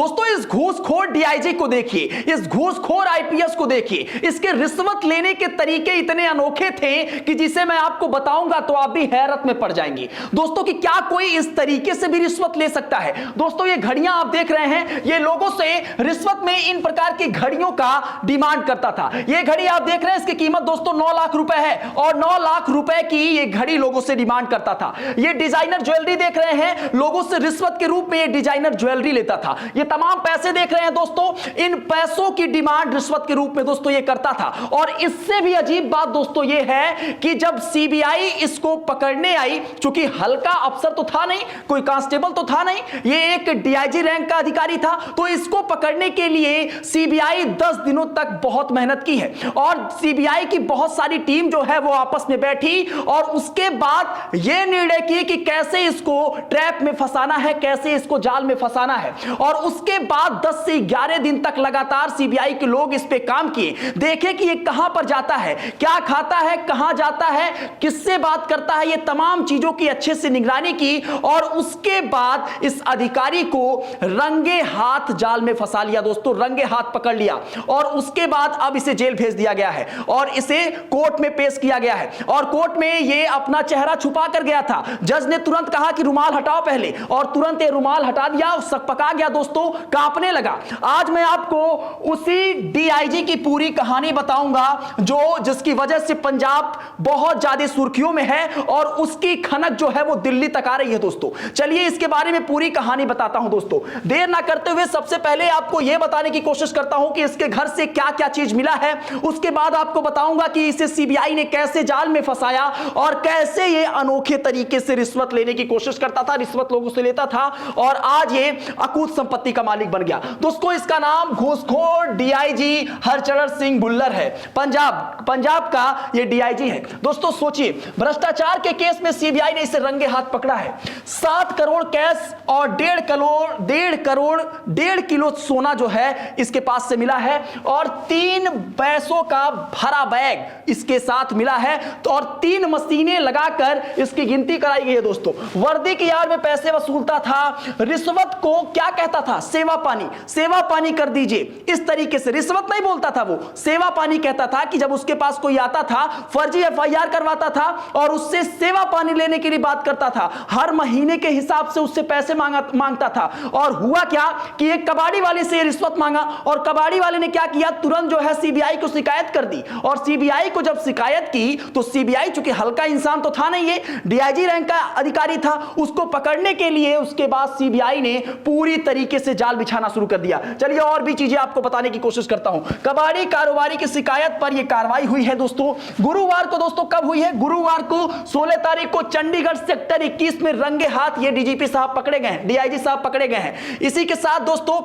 दोस्तों इस घूसखोर डीआईजी को देखिए, इस घूसखोर आईपीएस को देखिए, इसके रिश्वत लेने के तरीके इतने अनोखे थे कि जिसे मैं आपको बताऊंगा तो आप भी हैरत में पड़ जाएंगे दोस्तों कि क्या कोई इस तरीके से भी रिश्वत ले सकता है। दोस्तों ये घड़ियां आप देख रहे हैं, ये लोगों से रिश्वत में इन प्रकार की घड़ियों का डिमांड करता था। ये घड़ी आप देख रहे हैं, इसकी कीमत दोस्तों 9 लाख रुपए है और 9 लाख रुपए की ये घड़ी लोगों से डिमांड करता था। ये डिजाइनर ज्वेलरी देख रहे हैं, लोगों से रिश्वत के रूप में ये डिजाइनर ज्वेलरी लेता था। ये तमाम पैसे देख रहे हैं दोस्तों, इन पैसों की डिमांड रिश्वत के रूप में दोस्तों ये करता था। और इससे भी अजीब बात दोस्तों ये है कि जब सीबीआई इसको पकड़ने आई, चूंकि हल्का अफसर तो था नहीं, कोई कांस्टेबल तो था नहीं, ये एक डीआईजी रैंक का अधिकारी था, तो इसको पकड़ने के लिए सीबीआई 10 दिनों तक बहुत मेहनत की है और सीबीआई की बहुत सारी टीम जो है वो आपस में बैठी और उसके बाद यह निर्णय किए कि कैसे इसको ट्रैप में फंसाना है, कैसे इसको जाल में फंसाना है। और उसके बाद 10 से 11 दिन तक लगातार सीबीआई के लोग इस पे काम किए, देखे कि ये कहां पर जाता है, क्या खाता है, कहां जाता है, किससे बात करता है, ये तमाम चीजों की अच्छे से निगरानी की और उसके बाद इस अधिकारी को रंगे हाथ जाल में फंसा लिया दोस्तों, रंगे हाथ पकड़ लिया। और उसके बाद अब इसे जेल भेज दिया गया है और इसे कोर्ट में पेश किया गया है और कोर्ट में ये अपना चेहरा छुपा कर गया था। जज ने तुरंत कहा कि रुमाल हटाओ पहले, और तुरंत ये रुमाल हटा दिया, सकपका गया दोस्तों, कांपने लगा। आज मैं आपको उसी डीआईजी की पूरी कहानी बताऊंगा जिसकी वजह से पंजाब बहुत ज्यादा सुर्खियों में है और उसकी खनक जो है वो दिल्ली तक आ रही है दोस्तों। चलिए इसके बारे में पूरी कहानी बताता हूं दोस्तों। देर ना करते हुए सबसे पहले आपको यह बताने की कोशिश करता हूं कि इसके घर से क्या क्या चीज मिला है, उसके बाद आपको बताऊंगा कि इसे सीबीआई ने कैसे जाल में फंसाया और कैसे ये अनोखे तरीके से रिश्वत लेने की कोशिश करता था, रिश्वत लोगों से लेता था और आज ये अकूत संपत्ति का मालिक बन गया दोस्तों। इसका नाम घूसखोर डीआईजी हरचरण सिंह भुल्लर है, पंजाब का ये डीआईजी है दोस्तों। सोचिए, भ्रष्टाचार के केस में सीबीआई ने इसे रंगे हाथ पकड़ा है। 7 करोड़ कैश और 1.5 किलो सोना जो है इसके पास से मिला है और 3 पैसों का भरा बैग इसके साथ मिला है तो और 3 मशीनें लगाकर इसकी गिनती कराई गई है दोस्तों। वर्दी की आड़ में पैसे वसूलता था, रिश्वत को क्या कहता था, सेवा पानी कर दीजिए, इस तरीके से रिश्वत नहीं बोलता था वो, सेवा पानी कहता था कि जब उसके पास कोई आता था फर्जी एफआईआर करवाता था और उससे सेवा पानी लेने के लिए बात करता था, हर महीने के हिसाब से उससे पैसे मांगता था। और हुआ क्या कि एक कबाड़ी वाले से रिश्वत मांगा और कबाड़ी वाले ने क्या किया, तुरंत जो है सीबीआई को शिकायत कर दी और सीबीआई को जब शिकायत की तो सीबीआई चूंकि हल्का इंसान तो था नहीं, ये डीआईजी रैंक का अधिकारी था, उसको पकड़ने के लिए उसके बाद सीबीआई ने पूरी तरीके से जाल बिछाना शुरू कर दिया। चलिए और भी चीजें आपको बताने की कोशिश करता हूं। कबाड़ी कारोबारी की शिकायत पर यह कार्रवाई हुई है दोस्तों, गुरुवार को दोस्तों। कब हुई है? गुरुवार को 16 तारीख को चंडीगढ़ सेक्टर 21 में रंगे हाथ ये डीजीपी साहब पकड़े गए हैं, डीआईजी साहब पकड़े गए हैं। इसी के साथ दोस्तों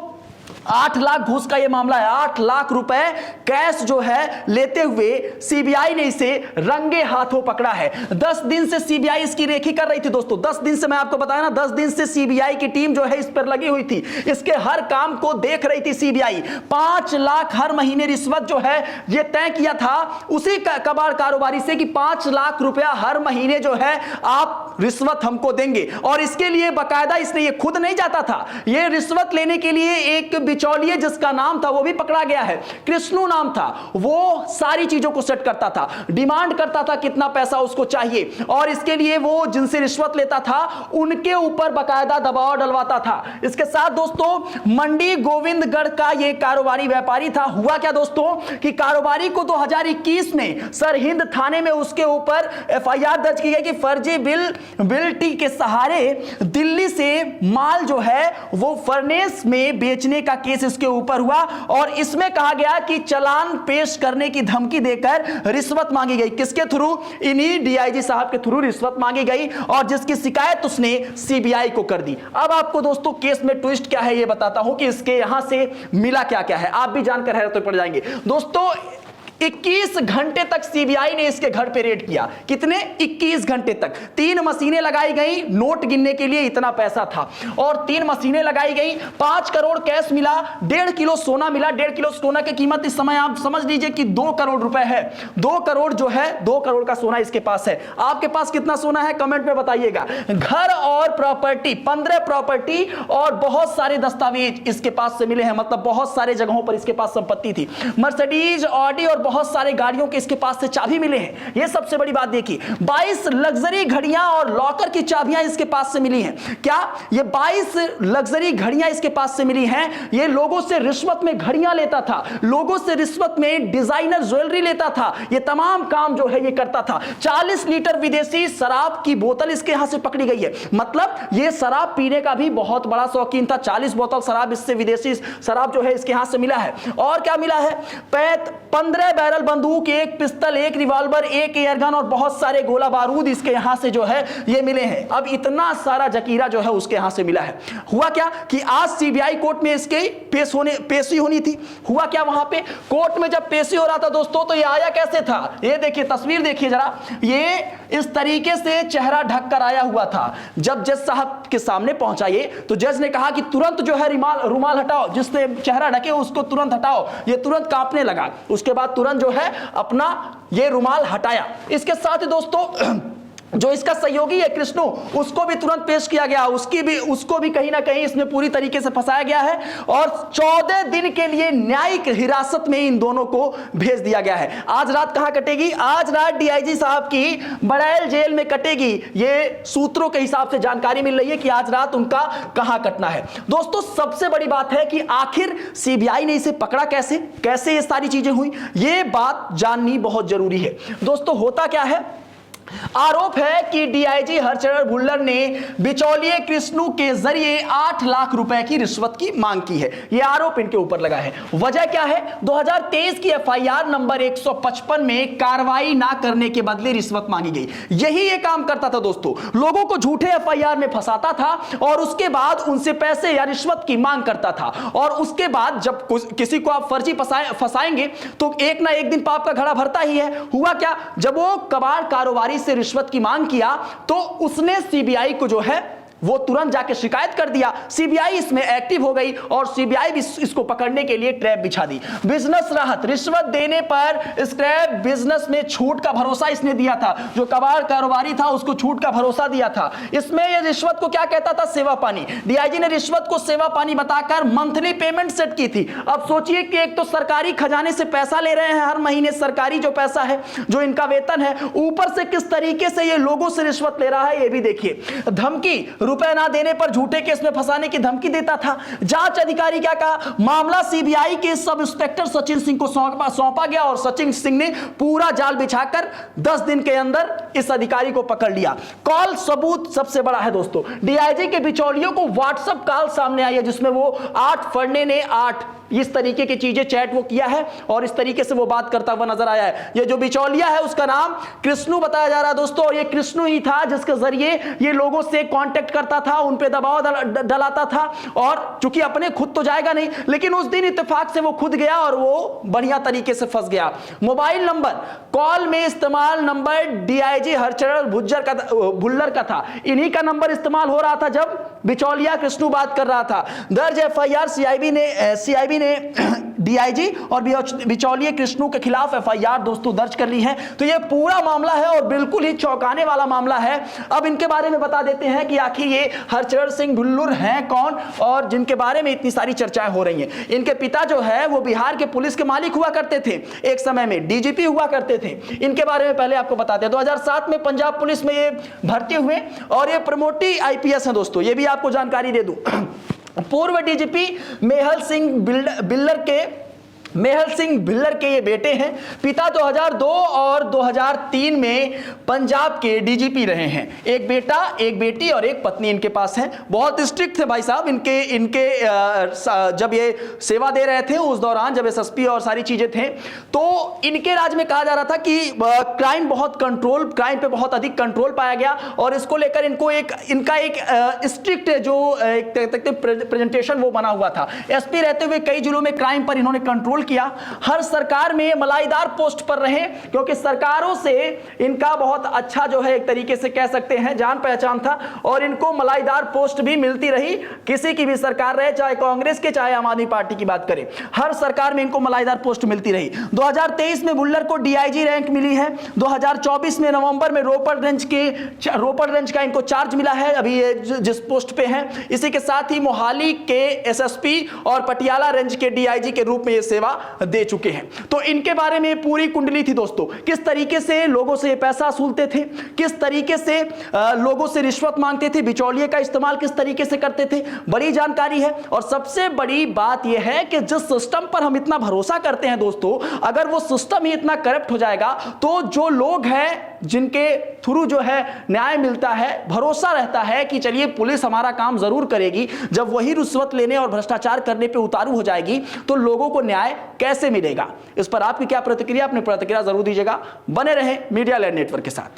8 लाख घूस का यह मामला है, 8 लाख रुपए कैश जो है लेते हुए सीबीआई ने इसे रंगे हाथों पकड़ा है। 10 दिन से सीबीआई इसकी रेखी कर रही थी दोस्तों, 10 दिन से, मैं आपको बताया ना, 10 दिन से सीबीआई की टीम जो है इस पर लगी हुई थी, इसके हर काम को देख रही थी सीबीआई। 5 लाख हर महीने रिश्वत जो है यह तय किया था उसी कबाड़ कारोबारी से कि 5 लाख रुपया हर महीने जो है आप रिश्वत हमको देंगे और इसके लिए बकायदा इसने ये खुद नहीं जाता था, ये रिश्वत लेने के लिए एक बिचौलिए जिसका नाम था वो भी पकड़ा गया है, कृष्णु नाम था, वो सारी चीजों को सेट करता था, डिमांड करता था कितना पैसा उसको चाहिए और इसके लिए वो जिनसे रिश्वत लेता था उनके ऊपर बकायदा दबाव डलवाता था। इसके साथ दोस्तों मंडी गोविंदगढ़ का ये कारोबारी व्यापारी था। हुआ क्या दोस्तों कि कारोबारी को 2021 में सरहिंद थाने में उसके ऊपर एफआईआर दर्ज की गई कि फर्जी बिल्टी के सहारे दिल्ली से माल जो है वो फर्नेस में बेचने का केस इसके ऊपर हुआ और इसमें कहा गया कि चालान पेश करने की धमकी देकर रिश्वत मांगी गई। किसके थ्रू? इन्हीं डीआईजी साहब के थ्रू रिश्वत मांगी गई और जिसकी शिकायत उसने सीबीआई को कर दी। अब आपको दोस्तों केस में ट्विस्ट क्या है ये बताता हूं कि इसके यहां से मिला क्या क्या है, आप भी जानकर हैरत में पड़ जाएंगे दोस्तों। 21 घंटे तक सीबीआई ने इसके घर पे रेड किया। कितने? 21 घंटे तक। 3 मशीनें लगाई गई, नोट गिनने के लिए इतना पैसा था, और 3 मशीनें लगाई गई, 5 करोड़ कैश मिला, 1.5 किलो सोना मिला। 1.5 किलो सोना की कीमत इस समय आप समझ लीजिए कि 2 करोड़ रुपए है। 2 करोड़ जो है, 2 करोड़ का सोना इसके पास है। आपके पास कितना सोना है कमेंट में बताइएगा। घर और प्रॉपर्टी, 15 प्रॉपर्टी और बहुत सारे दस्तावेज इसके पास से मिले हैं, मतलब बहुत सारे जगहों पर इसके पास संपत्ति थी। मर्सिडीज, ऑडी और बहुत सारे गाड़ियों के इसके पास से चाबी मिले हैं। यह सबसे बड़ी बात देखिए, 22 लग्जरी घड़ियां और लॉकर की चाबियां इसके पास से मिली हैं। क्या ये 22 लग्जरी घड़ियां इसके पास से मिली हैं? ये लोगों से रिश्वत में घड़ियां लेता था, लोगों से रिश्वत में डिजाइनर ज्वेलरी लेता था, ये तमाम काम जो है ये करता था। 40 लीटर विदेशी शराब की बोतल इसके यहां से पकड़ी गई है, मतलब ये शराब पीने का भी बहुत बड़ा शौकीन था। 40 बोतल शराब इससे, विदेशी शराब जो है इसके यहां से मिला है। और क्या मिला है? 15 बैरल बंदूक, 1 पिस्तल, 1 रिवॉल्वर, 1 एयरगन और बहुत सारे गोला बारूद इसके यहां से जो है ये मिले हैं। अब इतना सारा जकीरा जो है उसके यहां से मिला है। हुआ क्या कि आज सीबीआई कोर्ट में इसके पेशी होनी थी। हुआ क्या वहां पे कोर्ट में जब पेशी हो रहा था दोस्तों, तो ये आया कैसे था? ये देखिए, तस्वीर देखिए जरा, ये इस तरीके से चेहरा ढककर आया हुआ था। जब जज साहब के सामने पहुंचा ये, तो जज ने कहा कि तुरंत जो है रुमाल हटाओ, जिससे चेहरा ढके उसको तुरंत हटाओ। ये तुरंत कांपने लगा, उसके बाद तुरंत जो है अपना ये रुमाल हटाया। इसके साथ ही दोस्तों जो इसका सहयोगी है कृष्णु, उसको भी तुरंत पेश किया गया, उसको भी कहीं ना कहीं इसमें पूरी तरीके से फंसाया गया है और 14 दिन के लिए न्यायिक हिरासत में इन दोनों को भेज दिया गया है। आज रात कहां कटेगी? आज रात डीआईजी साहब की बड़ैल जेल में कटेगी। ये सूत्रों के हिसाब से जानकारी मिल रही है कि आज रात उनका कहां कटना है। दोस्तों सबसे बड़ी बात है कि आखिर सीबीआई ने इसे पकड़ा कैसे ये सारी चीजें हुई, ये बात जाननी बहुत जरूरी है। दोस्तों होता क्या है, आरोप है कि डीआईजी हरचरण भुल्लर ने बिचौलिए कृष्णु के जरिए 8 लाख रुपए की रिश्वत की मांग की है। यह आरोप इनके ऊपर लगा है। वजह क्या है? 2023 की एफआईआर नंबर 155 में कार्रवाई ना करने के बदले रिश्वत मांगी गई। यही ये काम करता था दोस्तों, लोगों को झूठे एफआईआर में फंसाता था और उसके बाद उनसे पैसे या रिश्वत की मांग करता था, और उसके बाद जब किसी को आप फर्जी फंसाएंगे तो एक ना एक दिन पाप का घड़ा भरता ही है। हुआ क्या, जब वो कबाड़ कारोबारी से रिश्वत की मांग किया तो उसने सीबीआई को जो है वो तुरंत जाके शिकायत कर दिया। सीबीआई इसमें एक्टिव हो गई और सीबीआई भी इसको पकड़ने के लिए ट्रैप बिछा दी। बिजनेस राहत, रिश्वत देने पर स्क्रैप बिजनेस में छूट का भरोसा इसने दिया था। जो कबाड़ कारोबारी था उसको छूट का भरोसा दिया था। इसमें ये रिश्वत को क्या कहता था? सेवा पानी। डीआईजी ने रिश्वत को सेवा पानी बताकर मंथली पेमेंट सेट की थी। अब सोचिए कि एक तो सरकारी खजाने से पैसा ले रहे हैं हर महीने, सरकारी जो पैसा है, जो इनका वेतन है, ऊपर से किस तरीके से ये लोगों से रिश्वत ले रहा है ये भी देखिए। धमकी, रुपए ना देने पर झूठे केस में फंसाने की धमकी देता था। जांच अधिकारी क्या कहा? मामला सीबीआई के सब इंस्पेक्टर सचिन सिंह को सौंपा गया और सचिन सिंह ने पूरा जाल बिछाकर 10 दिन के अंदर इस अधिकारी को पकड़ लिया। कॉल सबूत सबसे बड़ा है दोस्तों। डीआईजी के बिचौलियों को व्हाट्सएप कॉल सामने आई है जिसमें वो 8 फरने ने 8 इस तरीके की चीजें चैट वो किया है और इस तरीके से वो बात करता हुआ नजर आया है। ये जो बिचौलिया है उसका नाम कृष्णु बताया जा रहा है दोस्तों, और ये कृष्णु ही था जिसके जरिए ये लोगों से कांटेक्ट करता था, उन पे दबाव डलाता था। और चूंकि अपने खुद तो जाएगा नहीं, लेकिन उस दिन इत्तेफाक से वो खुद गया और वो बढ़िया तरीके से फंस गया। मोबाइल नंबर, कॉल में इस्तेमाल नंबर डीआईजी हरचरण भुल्लर का था। इन्हीं का नंबर इस्तेमाल हो रहा था जब बिचौलिया कृष्णु बात कर रहा था। दर्ज एफआईआर सीआईबी ने डीआईजी और बिचौलिए कृष्णु के खिलाफ एफआईआर दोस्तों दर्ज कर ली है। तो ये पूरा मामला है और बिल्कुल ही चौंकाने वाला मामला है। अब इनके बारे में बता देते हैं कि आखिर ये हरचरण सिंह भुल्लर हैं कौन और जिनके बारे में इतनी सारी चर्चाएं हो रही हैं। इनके पिता जो है वो बिहार के पुलिस के मालिक हुआ करते थे, एक समय में डीजीपी हुआ करते थे। इनके बारे में पहले आपको बताते हैं, 2007 में पंजाब पुलिस में ये भर्ती हुए और ये प्रमोटी आईपीएस हैं दोस्तों, ये भी आपको जानकारी दे दूं। पूर्व डीजीपी मेहल सिंह भिल्लर के ये बेटे हैं। पिता 2002 और 2003 में पंजाब के डीजीपी रहे हैं। एक बेटा, एक बेटी और एक पत्नी इनके पास है। बहुत स्ट्रिक्ट थे भाई साहब इनके जब ये सेवा दे रहे थे उस दौरान, जब एसएसपी और सारी चीजें थे, तो इनके राज में कहा जा रहा था कि क्राइम पे बहुत अधिक कंट्रोल पाया गया और इसको लेकर इनका एक स्ट्रिक्ट जो प्रेजेंटेशन वो बना हुआ था। एसपी रहते हुए कई जिलों में क्राइम पर इन्होंने कंट्रोल किया। हर सरकार में मलाईदार पोस्ट पर रहे, क्योंकि सरकारों से इनका बहुत अच्छा जो है एक तरीके से कह सकते हैं जान पहचान था, और इनको मलाईदार पोस्ट भी मिलती रही। किसी की भी सरकार रहे, चाहे कांग्रेस के चाहे आम आदमी पार्टी की बात करें, हर सरकार में इनको मलाईदार पोस्ट मिलती रही। 2023 में भुल्लर को डीआईजी रैंक मिली है। 2024 में नवंबर में रोपड़ रेंज का इनको चार्ज मिला है, अभी ये जिस पोस्ट पे हैं। इसी के साथ ही मोहाली के एसएसपी और पटियाला रेंज के डीआईजी के रूप में ये सेवा दे चुके हैं। तो इनके बारे में पूरी कुंडली थी दोस्तों, किस तरीके से लोगों से पैसा वसूलते थे, किस तरीके से लोगों से रिश्वत मांगते थे, बिचौलिए का इस्तेमाल किस तरीके से करते थे, बड़ी जानकारी है। और सबसे बड़ी बात यह है कि जिस सिस्टम पर हम इतना भरोसा करते हैं दोस्तों, अगर वो सिस्टम ही इतना करप्ट हो जाएगा तो जो लोग हैं जिनके थ्रू जो है न्याय मिलता है, भरोसा रहता है कि चलिए पुलिस हमारा काम जरूर करेगी, जब वही रिश्वत लेने और भ्रष्टाचार करने पे उतारू हो जाएगी तो लोगों को न्याय कैसे मिलेगा। इस पर आपकी क्या प्रतिक्रिया, अपनी प्रतिक्रिया जरूर दीजिएगा। बने रहें मीडिया लैंड नेटवर्क के साथ।